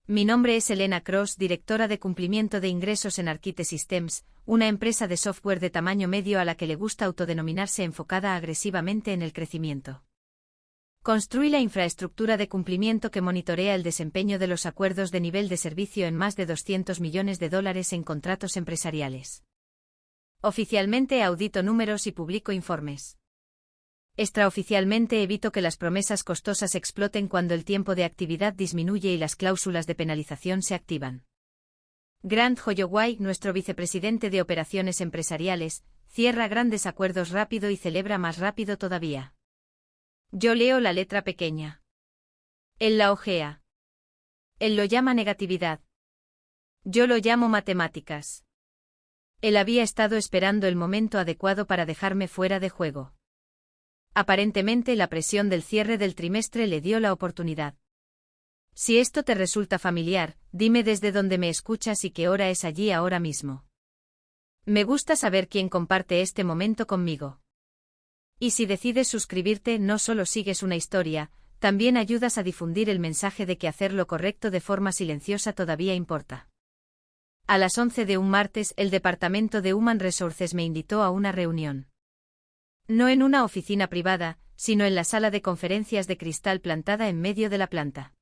Mi nombre es Elena Cross, directora de cumplimiento de ingresos en Arquite Systems, una empresa de software de tamaño medio a la que le gusta autodenominarse enfocada agresivamente en el crecimiento. Construí la infraestructura de cumplimiento que monitorea el desempeño de los acuerdos de nivel de servicio en más de $200 millones en contratos empresariales. Oficialmente audito números y publico informes. Extraoficialmente evito que las promesas costosas exploten cuando el tiempo de actividad disminuye y las cláusulas de penalización se activan. Grant Holloway, nuestro vicepresidente de operaciones empresariales, cierra grandes acuerdos rápido y celebra más rápido todavía. Yo leo la letra pequeña. Él la ojea. Él lo llama negatividad. Yo lo llamo matemáticas. Él había estado esperando el momento adecuado para dejarme fuera de juego. Aparentemente la presión del cierre del trimestre le dio la oportunidad. Si esto te resulta familiar, dime desde dónde me escuchas y qué hora es allí ahora mismo. Me gusta saber quién comparte este momento conmigo. Y si decides suscribirte, no solo sigues una historia, también ayudas a difundir el mensaje de que hacer lo correcto de forma silenciosa todavía importa. A las 11 de un martes, el departamento de Human Resources me invitó a una reunión. No en una oficina privada, sino en la sala de conferencias de cristal plantada en medio de la planta.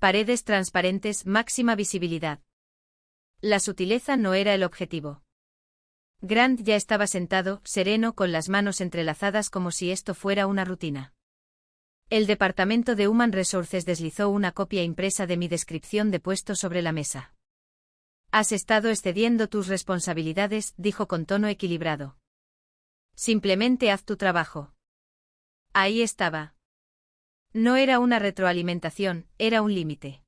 Paredes transparentes, máxima visibilidad. La sutileza no era el objetivo. Grant ya estaba sentado, sereno, con las manos entrelazadas como si esto fuera una rutina. El departamento de Human Resources deslizó una copia impresa de mi descripción de puesto sobre la mesa. Has estado excediendo tus responsabilidades, dijo con tono equilibrado. Simplemente haz tu trabajo. Ahí estaba. No era una retroalimentación, era un límite.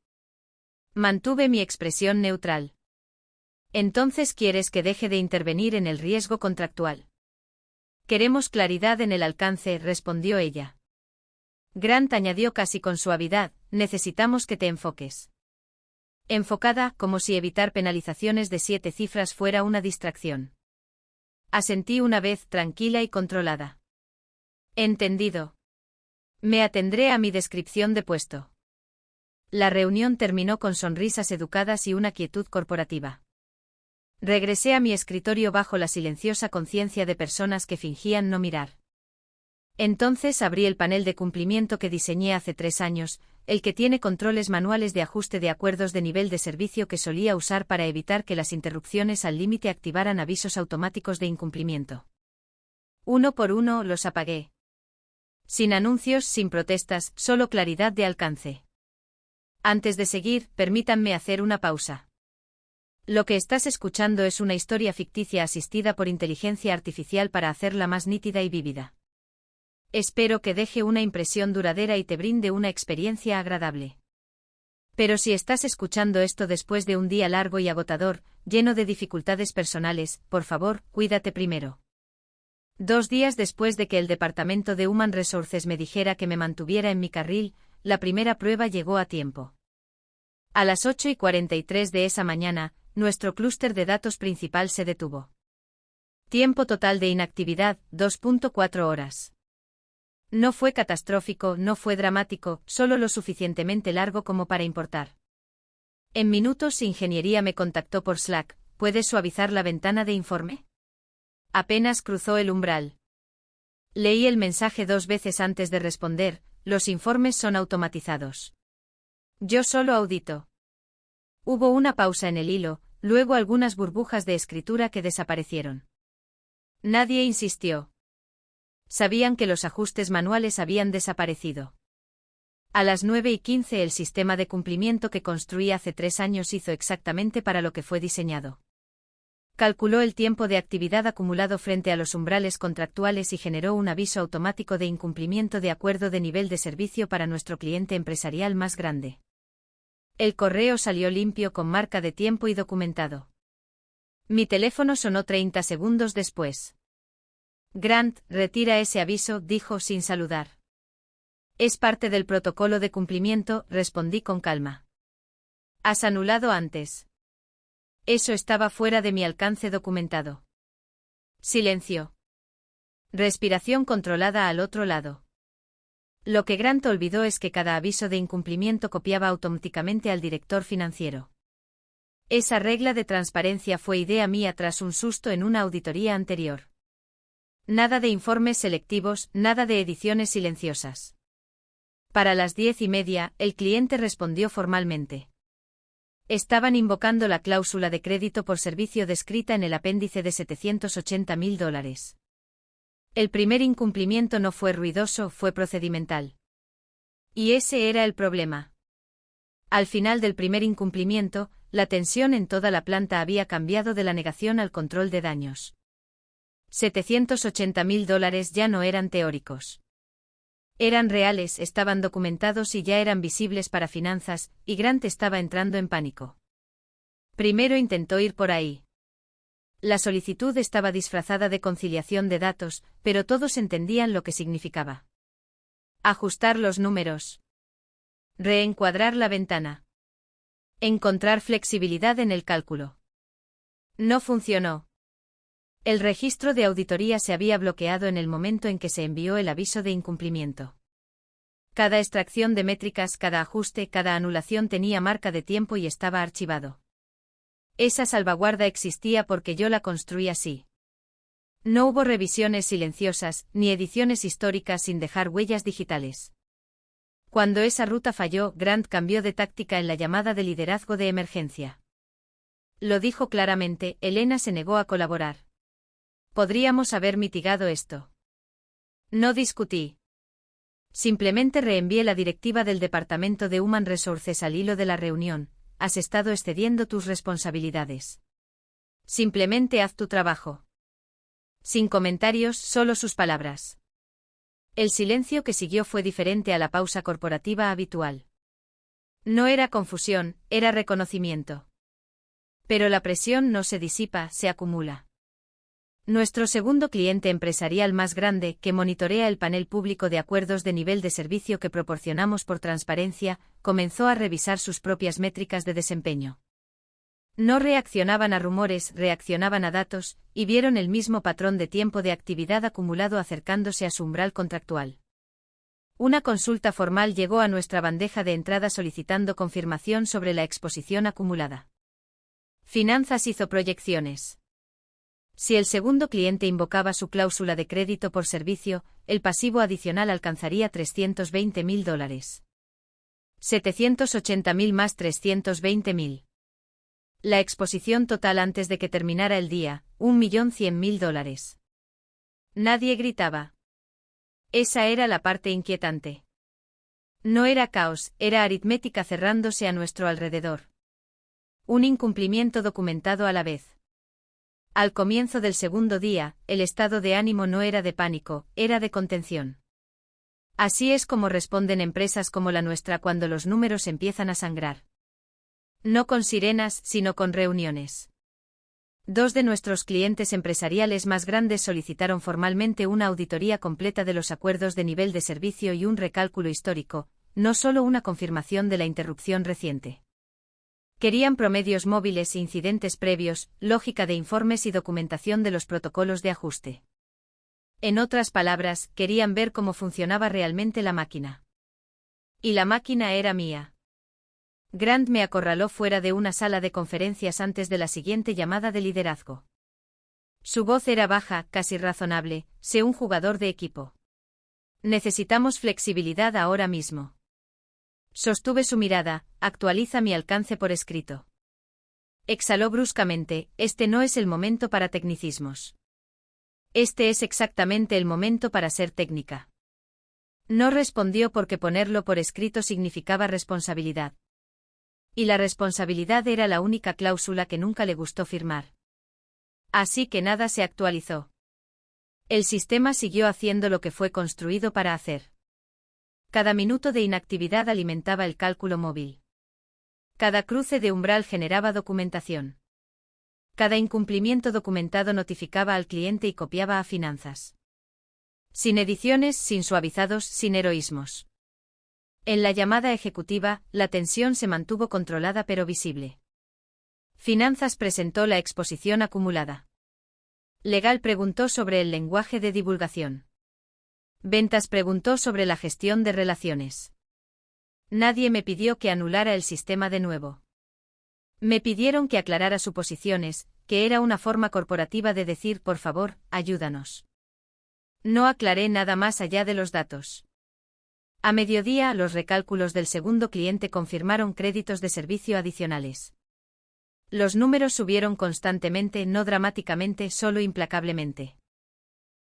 Mantuve mi expresión neutral. Entonces quieres que deje de intervenir en el riesgo contractual. Queremos claridad en el alcance, respondió ella. Grant añadió casi con suavidad, necesitamos que te enfoques. Enfocada, como si evitar penalizaciones de 7 cifras fuera una distracción. Asentí una vez, tranquila y controlada. Entendido. Me atendré a mi descripción de puesto. La reunión terminó con sonrisas educadas y una quietud corporativa. Regresé a mi escritorio bajo la silenciosa conciencia de personas que fingían no mirar. Entonces abrí el panel de cumplimiento que diseñé hace 3 años, el que tiene controles manuales de ajuste de acuerdos de nivel de servicio que solía usar para evitar que las interrupciones al límite activaran avisos automáticos de incumplimiento. Uno por uno los apagué. Sin anuncios, sin protestas, solo claridad de alcance. Antes de seguir, permítanme hacer una pausa. Lo que estás escuchando es una historia ficticia asistida por inteligencia artificial para hacerla más nítida y vívida. Espero que deje una impresión duradera y te brinde una experiencia agradable. Pero si estás escuchando esto después de un día largo y agotador, lleno de dificultades personales, por favor, cuídate primero. 2 días después de que el departamento de Human Resources me dijera que me mantuviera en mi carril, la primera prueba llegó a tiempo. A las 8:43 de esa mañana, nuestro clúster de datos principal se detuvo. Tiempo total de inactividad, 2.4 horas. No fue catastrófico, no fue dramático, solo lo suficientemente largo como para importar. En minutos Ingeniería me contactó por Slack, ¿puedes suavizar la ventana de informe? Apenas cruzó el umbral. Leí el mensaje 2 veces antes de responder, los informes son automatizados. Yo solo audito. Hubo una pausa en el hilo, luego algunas burbujas de escritura que desaparecieron. Nadie insistió. Sabían que los ajustes manuales habían desaparecido. A las 9:15 el sistema de cumplimiento que construí hace 3 años hizo exactamente para lo que fue diseñado. Calculó el tiempo de actividad acumulado frente a los umbrales contractuales y generó un aviso automático de incumplimiento de acuerdo de nivel de servicio para nuestro cliente empresarial más grande. El correo salió limpio con marca de tiempo y documentado. Mi teléfono sonó 30 segundos después. Grant, retira ese aviso, dijo sin saludar. Es parte del protocolo de cumplimiento, respondí con calma. Has anulado antes. Eso estaba fuera de mi alcance documentado. Silencio. Respiración controlada al otro lado. Lo que Grant olvidó es que cada aviso de incumplimiento copiaba automáticamente al director financiero. Esa regla de transparencia fue idea mía tras un susto en una auditoría anterior. Nada de informes selectivos, nada de ediciones silenciosas. Para las 10:30, el cliente respondió formalmente. Estaban invocando la cláusula de crédito por servicio descrita en el apéndice de $780.000. El primer incumplimiento no fue ruidoso, fue procedimental. Y ese era el problema. Al final del primer incumplimiento, la tensión en toda la planta había cambiado de la negación al control de daños. $780.000 ya no eran teóricos. Eran reales, estaban documentados y ya eran visibles para finanzas, y Grant estaba entrando en pánico. Primero intentó ir por ahí. La solicitud estaba disfrazada de conciliación de datos, pero todos entendían lo que significaba. Ajustar los números. Reencuadrar la ventana. Encontrar flexibilidad en el cálculo. No funcionó. El registro de auditoría se había bloqueado en el momento en que se envió el aviso de incumplimiento. Cada extracción de métricas, cada ajuste, cada anulación tenía marca de tiempo y estaba archivado. Esa salvaguarda existía porque yo la construí así. No hubo revisiones silenciosas, ni ediciones históricas sin dejar huellas digitales. Cuando esa ruta falló, Grant cambió de táctica en la llamada de liderazgo de emergencia. Lo dijo claramente, Elena se negó a colaborar. Podríamos haber mitigado esto. No discutí. Simplemente reenvié la directiva del Departamento de Human Resources al hilo de la reunión. Has estado excediendo tus responsabilidades. Simplemente haz tu trabajo. Sin comentarios, solo sus palabras. El silencio que siguió fue diferente a la pausa corporativa habitual. No era confusión, era reconocimiento. Pero la presión no se disipa, se acumula. Nuestro segundo cliente empresarial más grande, que monitorea el panel público de acuerdos de nivel de servicio que proporcionamos por transparencia, comenzó a revisar sus propias métricas de desempeño. No reaccionaban a rumores, reaccionaban a datos, y vieron el mismo patrón de tiempo de actividad acumulado acercándose a su umbral contractual. Una consulta formal llegó a nuestra bandeja de entrada solicitando confirmación sobre la exposición acumulada. Finanzas hizo proyecciones. Si el segundo cliente invocaba su cláusula de crédito por servicio, el pasivo adicional alcanzaría $320.000. 780.000 más 320.000. La exposición total antes de que terminara el día, $1.100.000. Nadie gritaba. Esa era la parte inquietante. No era caos, era aritmética cerrándose a nuestro alrededor. Un incumplimiento documentado a la vez. Al comienzo del segundo día, el estado de ánimo no era de pánico, era de contención. Así es como responden empresas como la nuestra cuando los números empiezan a sangrar. No con sirenas, sino con reuniones. 2 de nuestros clientes empresariales más grandes solicitaron formalmente una auditoría completa de los acuerdos de nivel de servicio y un recálculo histórico, no solo una confirmación de la interrupción reciente. Querían promedios móviles, incidentes previos, lógica de informes y documentación de los protocolos de ajuste. En otras palabras, querían ver cómo funcionaba realmente la máquina. Y la máquina era mía. Grant me acorraló fuera de una sala de conferencias antes de la siguiente llamada de liderazgo. Su voz era baja, casi razonable, sé un jugador de equipo. Necesitamos flexibilidad ahora mismo. Sostuve su mirada, actualiza mi alcance por escrito. Exhaló bruscamente, este no es el momento para tecnicismos. Este es exactamente el momento para ser técnica. No respondió porque ponerlo por escrito significaba responsabilidad. Y la responsabilidad era la única cláusula que nunca le gustó firmar. Así que nada se actualizó. El sistema siguió haciendo lo que fue construido para hacer. Cada minuto de inactividad alimentaba el cálculo móvil. Cada cruce de umbral generaba documentación. Cada incumplimiento documentado notificaba al cliente y copiaba a finanzas. Sin ediciones, sin suavizados, sin heroísmos. En la llamada ejecutiva, la tensión se mantuvo controlada pero visible. Finanzas presentó la exposición acumulada. Legal preguntó sobre el lenguaje de divulgación. Ventas preguntó sobre la gestión de relaciones. Nadie me pidió que anulara el sistema de nuevo. Me pidieron que aclarara suposiciones, que era una forma corporativa de decir por favor, ayúdanos. No aclaré nada más allá de los datos. A mediodía, los recálculos del segundo cliente confirmaron créditos de servicio adicionales. Los números subieron constantemente, no dramáticamente, solo implacablemente.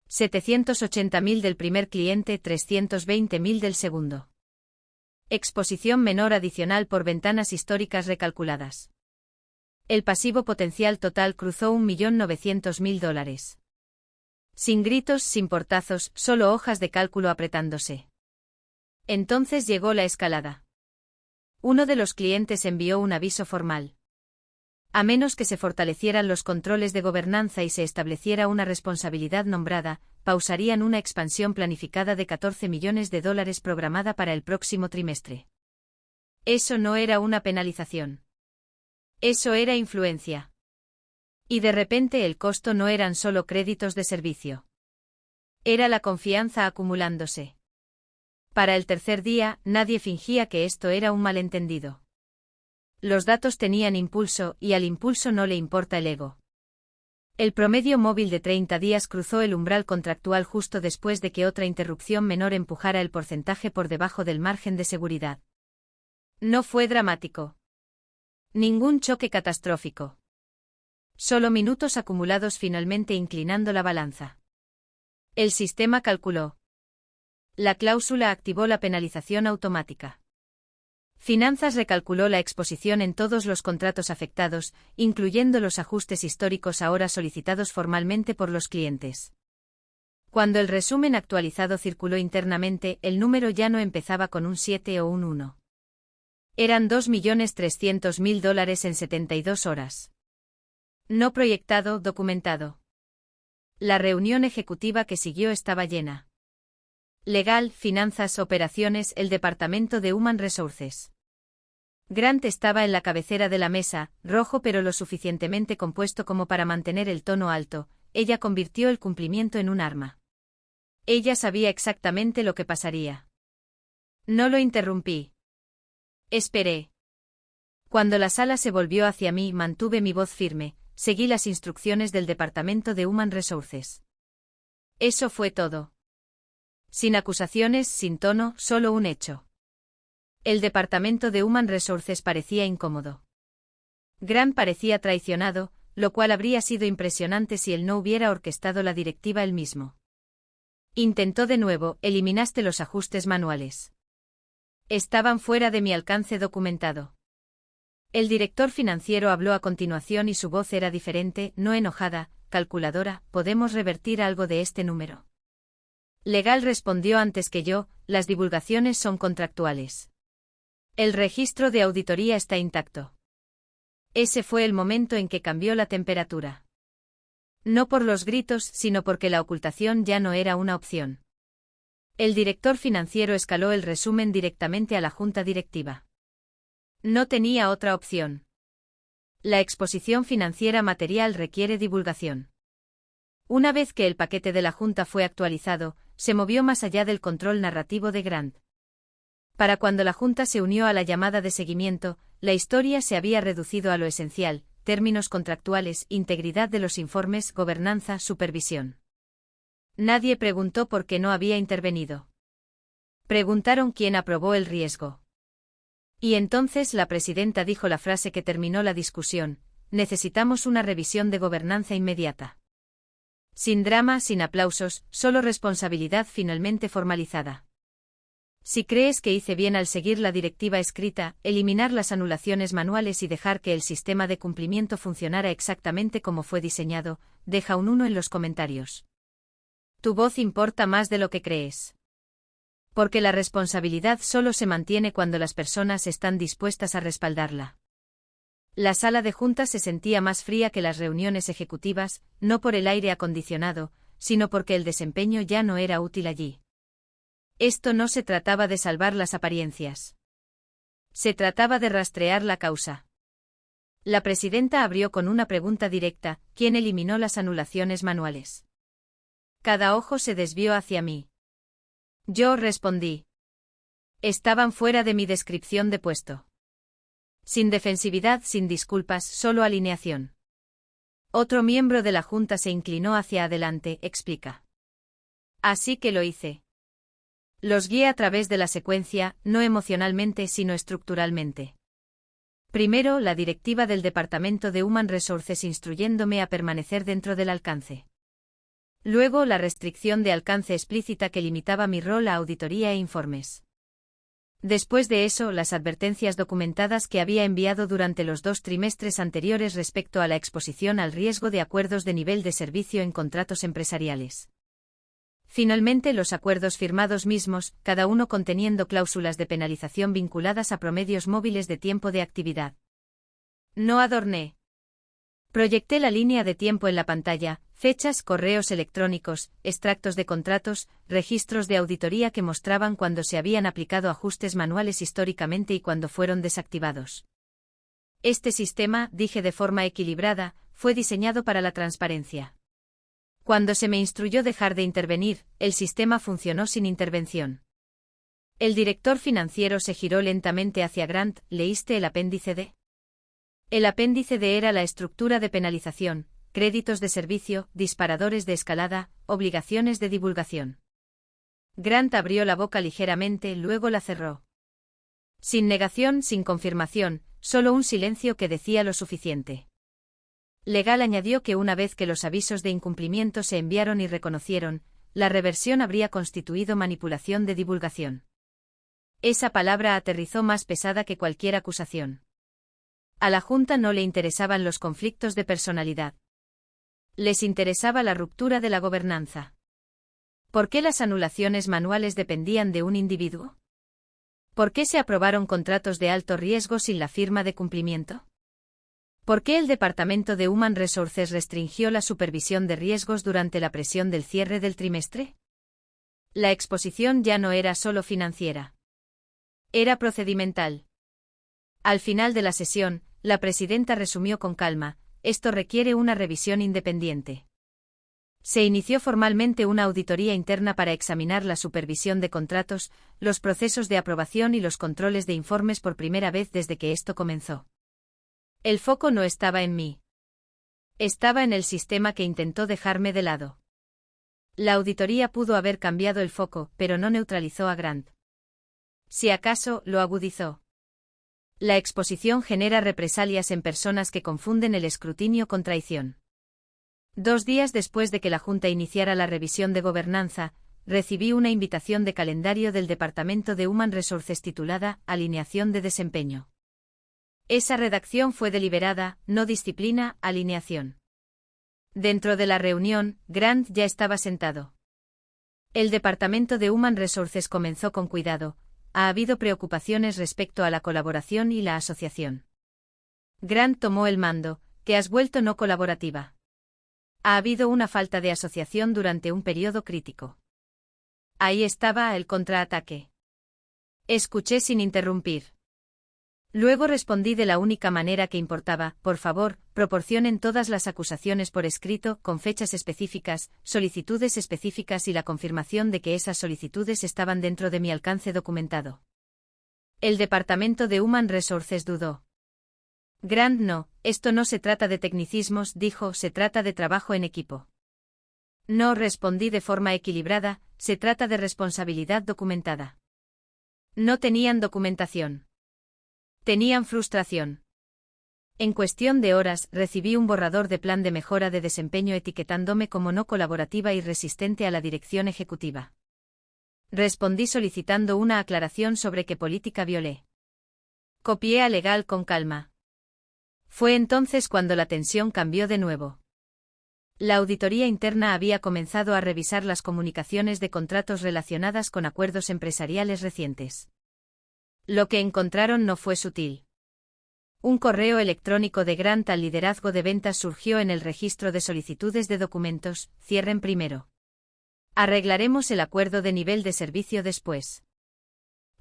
780.000 del primer cliente, 320.000 del segundo. Exposición menor adicional por ventanas históricas recalculadas. El pasivo potencial total cruzó $1.900.000. Sin gritos, sin portazos, solo hojas de cálculo apretándose. Entonces llegó la escalada. Uno de los clientes envió un aviso formal. A menos que se fortalecieran los controles de gobernanza y se estableciera una responsabilidad nombrada, pausarían una expansión planificada de $14 millones programada para el próximo trimestre. Eso no era una penalización. Eso era influencia. Y de repente el costo no eran solo créditos de servicio. Era la confianza acumulándose. Para el tercer día, nadie fingía que esto era un malentendido. Los datos tenían impulso, y al impulso no le importa el ego. El promedio móvil de 30 días cruzó el umbral contractual justo después de que otra interrupción menor empujara el porcentaje por debajo del margen de seguridad. No fue dramático. Ningún choque catastrófico. Solo minutos acumulados finalmente inclinando la balanza. El sistema calculó. La cláusula activó la penalización automática. Finanzas recalculó la exposición en todos los contratos afectados, incluyendo los ajustes históricos ahora solicitados formalmente por los clientes. Cuando el resumen actualizado circuló internamente, el número ya no empezaba con un 7 o un 1. Eran $2.300.000 en 72 horas. No proyectado, documentado. La reunión ejecutiva que siguió estaba llena. Legal, finanzas, operaciones, el departamento de Human Resources. Grant estaba en la cabecera de la mesa, rojo pero lo suficientemente compuesto como para mantener el tono alto. Ella convirtió el cumplimiento en un arma. Ella sabía exactamente lo que pasaría. No lo interrumpí. Esperé. Cuando la sala se volvió hacia mí, mantuve mi voz firme, seguí las instrucciones del departamento de Human Resources. Eso fue todo. Sin acusaciones, sin tono, solo un hecho. El departamento de Human Resources parecía incómodo. Grant parecía traicionado, lo cual habría sido impresionante si él no hubiera orquestado la directiva él mismo. Intentó de nuevo, eliminaste los ajustes manuales. Estaban fuera de mi alcance documentado. El director financiero habló a continuación y su voz era diferente, no enojada, calculadora, ¿podemos revertir algo de este número? Legal respondió antes que yo, las divulgaciones son contractuales. El registro de auditoría está intacto. Ese fue el momento en que cambió la temperatura. No por los gritos, sino porque la ocultación ya no era una opción. El director financiero escaló el resumen directamente a la junta directiva. No tenía otra opción. La exposición financiera material requiere divulgación. Una vez que el paquete de la junta fue actualizado, se movió más allá del control narrativo de Grant. Para cuando la junta se unió a la llamada de seguimiento, la historia se había reducido a lo esencial: términos contractuales, integridad de los informes, gobernanza, supervisión. Nadie preguntó por qué no había intervenido. Preguntaron quién aprobó el riesgo. Y entonces la presidenta dijo la frase que terminó la discusión: necesitamos una revisión de gobernanza inmediata. Sin drama, sin aplausos, solo responsabilidad finalmente formalizada. Si crees que hice bien al seguir la directiva escrita, eliminar las anulaciones manuales y dejar que el sistema de cumplimiento funcionara exactamente como fue diseñado, deja un 1 en los comentarios. Tu voz importa más de lo que crees. Porque la responsabilidad solo se mantiene cuando las personas están dispuestas a respaldarla. La sala de juntas se sentía más fría que las reuniones ejecutivas, no por el aire acondicionado, sino porque el desempeño ya no era útil allí. Esto no se trataba de salvar las apariencias. Se trataba de rastrear la causa. La presidenta abrió con una pregunta directa: ¿quién eliminó las anulaciones manuales? Cada ojo se desvió hacia mí. Yo respondí. Estaban fuera de mi descripción de puesto. Sin defensividad, sin disculpas, solo alineación. Otro miembro de la Junta se inclinó hacia adelante, explica. Así que lo hice. Los guié a través de la secuencia, no emocionalmente sino estructuralmente. Primero, la directiva del Departamento de Human Resources instruyéndome a permanecer dentro del alcance. Luego, la restricción de alcance explícita que limitaba mi rol a auditoría e informes. Después de eso, las advertencias documentadas que había enviado durante los 2 trimestres anteriores respecto a la exposición al riesgo de acuerdos de nivel de servicio en contratos empresariales. Finalmente, los acuerdos firmados mismos, cada uno conteniendo cláusulas de penalización vinculadas a promedios móviles de tiempo de actividad. No adorné. Proyecté la línea de tiempo en la pantalla, fechas, correos electrónicos, extractos de contratos, registros de auditoría que mostraban cuando se habían aplicado ajustes manuales históricamente y cuando fueron desactivados. Este sistema, dije de forma equilibrada, fue diseñado para la transparencia. Cuando se me instruyó dejar de intervenir, el sistema funcionó sin intervención. El director financiero se giró lentamente hacia Grant. ¿Leíste el apéndice D? El apéndice D era la estructura de penalización, créditos de servicio, disparadores de escalada, obligaciones de divulgación. Grant abrió la boca ligeramente, luego la cerró. Sin negación, sin confirmación, solo un silencio que decía lo suficiente. Legal añadió que una vez que los avisos de incumplimiento se enviaron y reconocieron, la reversión habría constituido manipulación de divulgación. Esa palabra aterrizó más pesada que cualquier acusación. A la Junta no le interesaban los conflictos de personalidad. Les interesaba la ruptura de la gobernanza. ¿Por qué las anulaciones manuales dependían de un individuo? ¿Por qué se aprobaron contratos de alto riesgo sin la firma de cumplimiento? ¿Por qué el Departamento de Human Resources restringió la supervisión de riesgos durante la presión del cierre del trimestre? La exposición ya no era solo financiera. Era procedimental. Al final de la sesión, la presidenta resumió con calma: esto requiere una revisión independiente. Se inició formalmente una auditoría interna para examinar la supervisión de contratos, los procesos de aprobación y los controles de informes por primera vez desde que esto comenzó. El foco no estaba en mí. Estaba en el sistema que intentó dejarme de lado. La auditoría pudo haber cambiado el foco, pero no neutralizó a Grant. Si acaso, lo agudizó. La exposición genera represalias en personas que confunden el escrutinio con traición. 2 días después de que la Junta iniciara la revisión de gobernanza, recibí una invitación de calendario del Departamento de Human Resources titulada Alineación de desempeño. Esa redacción fue deliberada, no disciplina, alineación. Dentro de la reunión, Grant ya estaba sentado. El Departamento de Human Resources comenzó con cuidado: ha habido preocupaciones respecto a la colaboración y la asociación. Grant tomó el mando: ¿que has vuelto no colaborativa? Ha habido una falta de asociación durante un periodo crítico. Ahí estaba el contraataque. Escuché sin interrumpir. Luego respondí de la única manera que importaba: por favor, proporcionen todas las acusaciones por escrito, con fechas específicas, solicitudes específicas y la confirmación de que esas solicitudes estaban dentro de mi alcance documentado. El Departamento de Human Resources dudó. Grant: no, esto no se trata de tecnicismos, dijo, se trata de trabajo en equipo. No, respondí de forma equilibrada, se trata de responsabilidad documentada. No tenían documentación. Tenían frustración. En cuestión de horas, recibí un borrador de plan de mejora de desempeño etiquetándome como no colaborativa y resistente a la dirección ejecutiva. Respondí solicitando una aclaración sobre qué política violé. Copié a Legal con calma. Fue entonces cuando la tensión cambió de nuevo. La auditoría interna había comenzado a revisar las comunicaciones de contratos relacionadas con acuerdos empresariales recientes. Lo que encontraron no fue sutil. Un correo electrónico de Grant al liderazgo de ventas surgió en el registro de solicitudes de documentos: cierren primero. Arreglaremos el acuerdo de nivel de servicio después.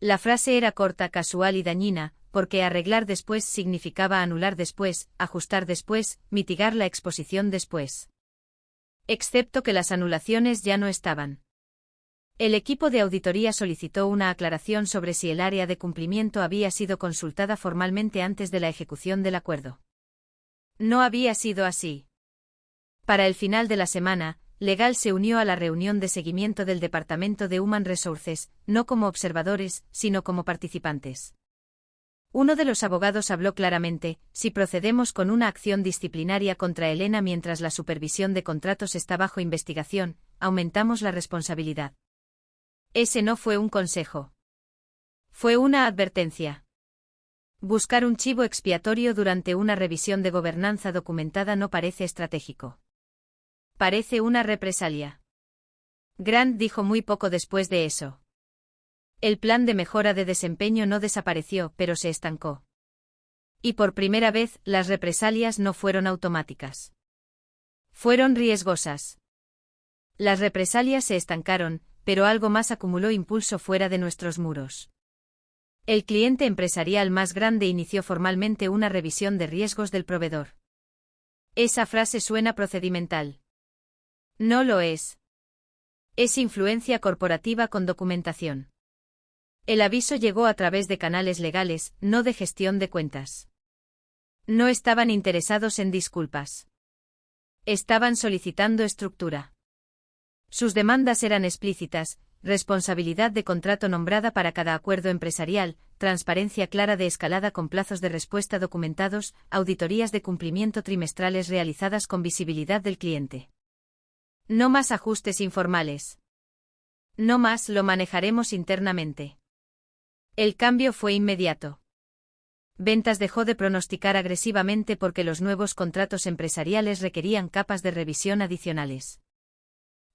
La frase era corta, casual y dañina, porque arreglar después significaba anular después, ajustar después, mitigar la exposición después. Excepto que las anulaciones ya no estaban. El equipo de auditoría solicitó una aclaración sobre si el área de cumplimiento había sido consultada formalmente antes de la ejecución del acuerdo. No había sido así. Para el final de la semana, Legal se unió a la reunión de seguimiento del Departamento de Human Resources, no como observadores, sino como participantes. Uno de los abogados habló claramente: si procedemos con una acción disciplinaria contra Elena mientras la supervisión de contratos está bajo investigación, aumentamos la responsabilidad. Ese no fue un consejo. Fue una advertencia. Buscar un chivo expiatorio durante una revisión de gobernanza documentada no parece estratégico. Parece una represalia. Grant dijo muy poco después de eso. El plan de mejora de desempeño no desapareció, pero se estancó. Y por primera vez, las represalias no fueron automáticas. Fueron riesgosas. Las represalias se estancaron, pero algo más acumuló impulso fuera de nuestros muros. El cliente empresarial más grande inició formalmente una revisión de riesgos del proveedor. Esa frase suena procedimental. No lo es. Es influencia corporativa con documentación. El aviso llegó a través de canales legales, no de gestión de cuentas. No estaban interesados en disculpas. Estaban solicitando estructura. Sus demandas eran explícitas: responsabilidad de contrato nombrada para cada acuerdo empresarial, transparencia clara de escalada con plazos de respuesta documentados, auditorías de cumplimiento trimestrales realizadas con visibilidad del cliente. No más ajustes informales. No más: lo manejaremos internamente. El cambio fue inmediato. Ventas dejó de pronosticar agresivamente porque los nuevos contratos empresariales requerían capas de revisión adicionales.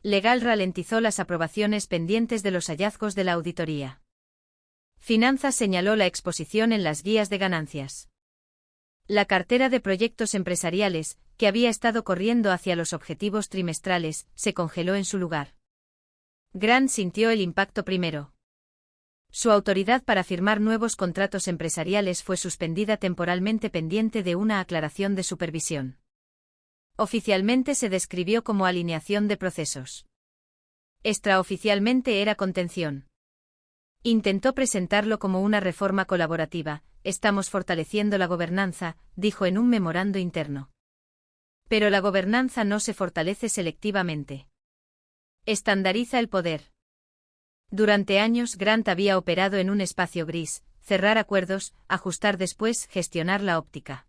Legal ralentizó las aprobaciones pendientes de los hallazgos de la auditoría. Finanzas señaló la exposición en las guías de ganancias. La cartera de proyectos empresariales, que había estado corriendo hacia los objetivos trimestrales, se congeló en su lugar. Grant sintió el impacto primero. Su autoridad para firmar nuevos contratos empresariales fue suspendida temporalmente pendiente de una aclaración de supervisión. Oficialmente se describió como alineación de procesos. Extraoficialmente era contención. Intentó presentarlo como una reforma colaborativa: estamos fortaleciendo la gobernanza, dijo en un memorando interno. Pero la gobernanza no se fortalece selectivamente. Estandariza el poder. Durante años Grant había operado en un espacio gris: cerrar acuerdos, ajustar después, gestionar la óptica.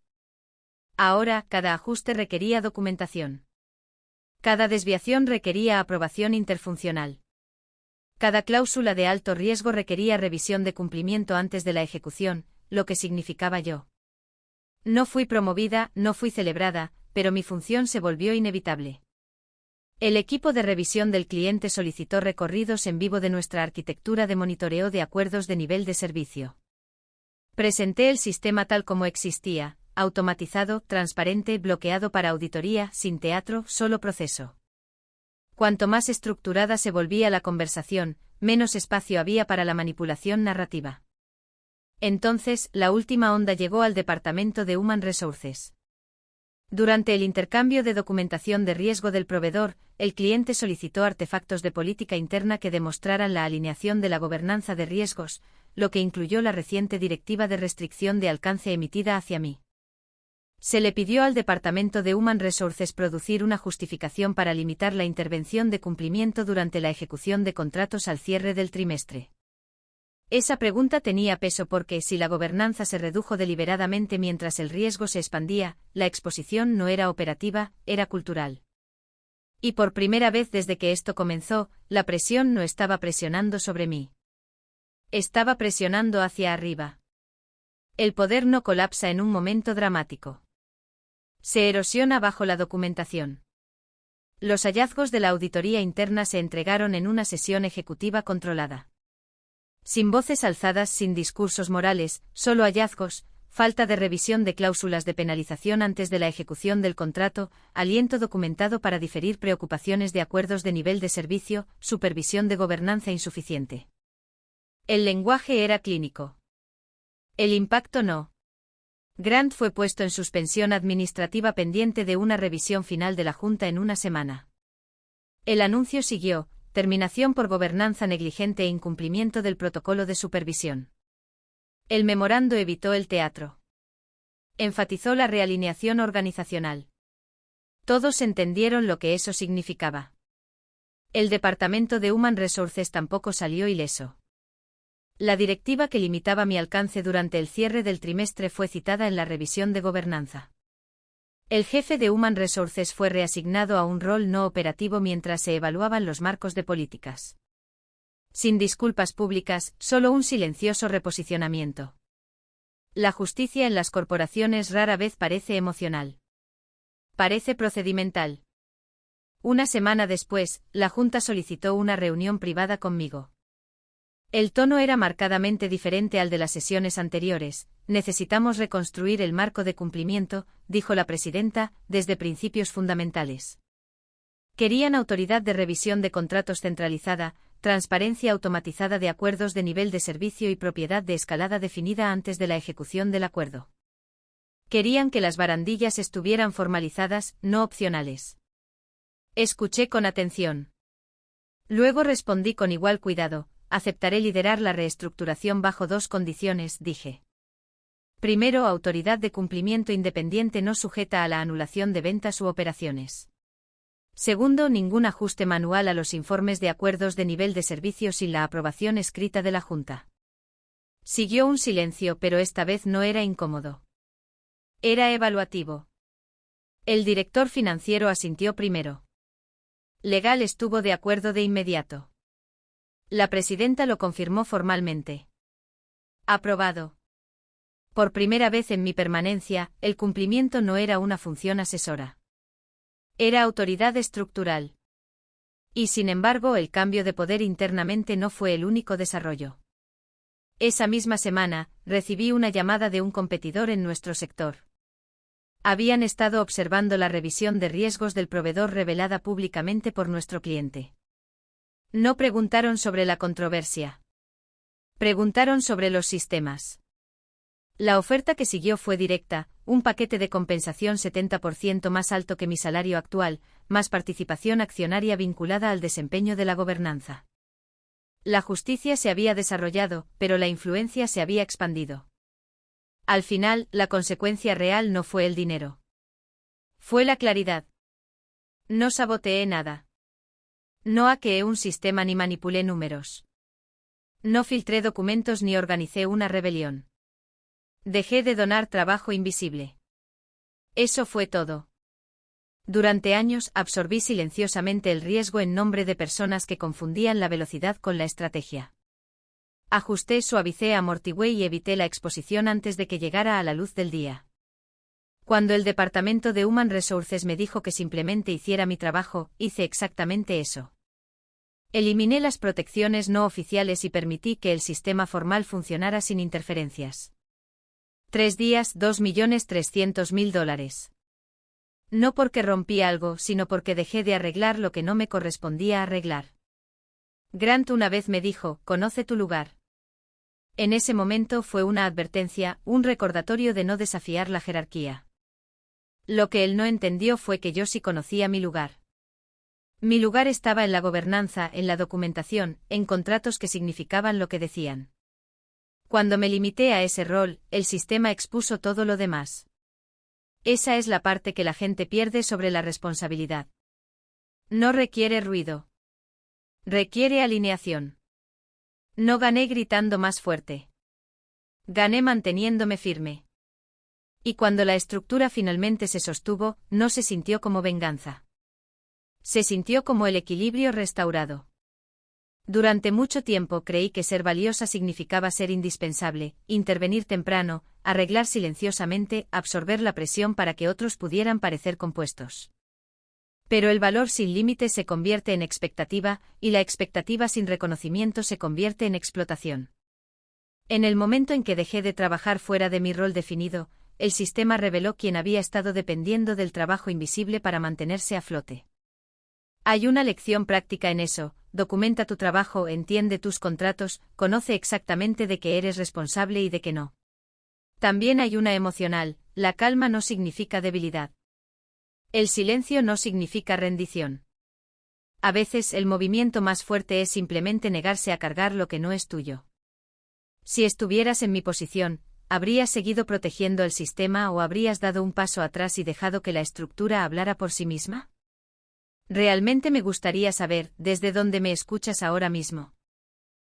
Ahora, cada ajuste requería documentación. Cada desviación requería aprobación interfuncional. Cada cláusula de alto riesgo requería revisión de cumplimiento antes de la ejecución, lo que significaba yo. No fui promovida, no fui celebrada, pero mi función se volvió inevitable. El equipo de revisión del cliente solicitó recorridos en vivo de nuestra arquitectura de monitoreo de acuerdos de nivel de servicio. Presenté el sistema tal como existía: automatizado, transparente, bloqueado para auditoría, sin teatro, solo proceso. Cuanto más estructurada se volvía la conversación, menos espacio había para la manipulación narrativa. Entonces, la última onda llegó al Departamento de Human Resources. Durante el intercambio de documentación de riesgo del proveedor, el cliente solicitó artefactos de política interna que demostraran la alineación de la gobernanza de riesgos, lo que incluyó la reciente directiva de restricción de alcance emitida hacia mí. Se le pidió al Departamento de Human Resources producir una justificación para limitar la intervención de cumplimiento durante la ejecución de contratos al cierre del trimestre. Esa pregunta tenía peso porque, si la gobernanza se redujo deliberadamente mientras el riesgo se expandía, la exposición no era operativa, era cultural. Y por primera vez desde que esto comenzó, la presión no estaba presionando sobre mí. Estaba presionando hacia arriba. El poder no colapsa en un momento dramático. Se erosiona bajo la documentación. Los hallazgos de la auditoría interna se entregaron en una sesión ejecutiva controlada. Sin voces alzadas, sin discursos morales, solo hallazgos: falta de revisión de cláusulas de penalización antes de la ejecución del contrato, aliento documentado para diferir preocupaciones de acuerdos de nivel de servicio, supervisión de gobernanza insuficiente. El lenguaje era clínico. El impacto no. Grant fue puesto en suspensión administrativa pendiente de una revisión final de la Junta en una semana. El anuncio siguió: terminación por gobernanza negligente e incumplimiento del protocolo de supervisión. El memorando evitó el teatro. Enfatizó la realineación organizacional. Todos entendieron lo que eso significaba. El Departamento de Human Resources tampoco salió ileso. La directiva que limitaba mi alcance durante el cierre del trimestre fue citada en la revisión de gobernanza. El jefe de Human Resources fue reasignado a un rol no operativo mientras se evaluaban los marcos de políticas. Sin disculpas públicas, solo un silencioso reposicionamiento. La justicia en las corporaciones rara vez parece emocional. Parece procedimental. Una semana después, la Junta solicitó una reunión privada conmigo. El tono era marcadamente diferente al de las sesiones anteriores. Necesitamos reconstruir el marco de cumplimiento, dijo la presidenta, desde principios fundamentales. Querían autoridad de revisión de contratos centralizada, transparencia automatizada de acuerdos de nivel de servicio y propiedad de escalada definida antes de la ejecución del acuerdo. Querían que las barandillas estuvieran formalizadas, no opcionales. Escuché con atención. Luego respondí con igual cuidado. Aceptaré liderar la reestructuración bajo dos condiciones, dije. Primero, autoridad de cumplimiento independiente no sujeta a la anulación de ventas u operaciones. Segundo, ningún ajuste manual a los informes de acuerdos de nivel de servicio sin la aprobación escrita de la Junta. Siguió un silencio, pero esta vez no era incómodo. Era evaluativo. El director financiero asintió primero. Legal estuvo de acuerdo de inmediato. La presidenta lo confirmó formalmente. Aprobado. Por primera vez en mi permanencia, el cumplimiento no era una función asesora. Era autoridad estructural. Y sin embargo, el cambio de poder internamente no fue el único desarrollo. Esa misma semana, recibí una llamada de un competidor en nuestro sector. Habían estado observando la revisión de riesgos del proveedor revelada públicamente por nuestro cliente. No preguntaron sobre la controversia. Preguntaron sobre los sistemas. La oferta que siguió fue directa, un paquete de compensación 70% más alto que mi salario actual, más participación accionaria vinculada al desempeño de la gobernanza. La justicia se había desarrollado, pero la influencia se había expandido. Al final, la consecuencia real no fue el dinero. Fue la claridad. No saboteé nada. No hackeé un sistema ni manipulé números. No filtré documentos ni organicé una rebelión. Dejé de donar trabajo invisible. Eso fue todo. Durante años absorbí silenciosamente el riesgo en nombre de personas que confundían la velocidad con la estrategia. Ajusté, suavicé, amortigué y evité la exposición antes de que llegara a la luz del día. Cuando el Departamento de Human Resources me dijo que simplemente hiciera mi trabajo, hice exactamente eso. Eliminé las protecciones no oficiales y permití que el sistema formal funcionara sin interferencias. 3 días, $2.300.000. No porque rompí algo, sino porque dejé de arreglar lo que no me correspondía arreglar. Grant una vez me dijo, conoce tu lugar. En ese momento fue una advertencia, un recordatorio de no desafiar la jerarquía. Lo que él no entendió fue que yo sí conocía mi lugar. Mi lugar estaba en la gobernanza, en la documentación, en contratos que significaban lo que decían. Cuando me limité a ese rol, el sistema expuso todo lo demás. Esa es la parte que la gente pierde sobre la responsabilidad. No requiere ruido. Requiere alineación. No gané gritando más fuerte. Gané manteniéndome firme. Y cuando la estructura finalmente se sostuvo, no se sintió como venganza. Se sintió como el equilibrio restaurado. Durante mucho tiempo creí que ser valiosa significaba ser indispensable, intervenir temprano, arreglar silenciosamente, absorber la presión para que otros pudieran parecer compuestos. Pero el valor sin límites se convierte en expectativa, y la expectativa sin reconocimiento se convierte en explotación. En el momento en que dejé de trabajar fuera de mi rol definido, el sistema reveló quién había estado dependiendo del trabajo invisible para mantenerse a flote. Hay una lección práctica en eso: documenta tu trabajo, entiende tus contratos, conoce exactamente de qué eres responsable y de qué no. También hay una emocional: la calma no significa debilidad. El silencio no significa rendición. A veces el movimiento más fuerte es simplemente negarse a cargar lo que no es tuyo. Si estuvieras en mi posición, ¿habrías seguido protegiendo el sistema o habrías dado un paso atrás y dejado que la estructura hablara por sí misma? Realmente me gustaría saber, desde dónde me escuchas ahora mismo.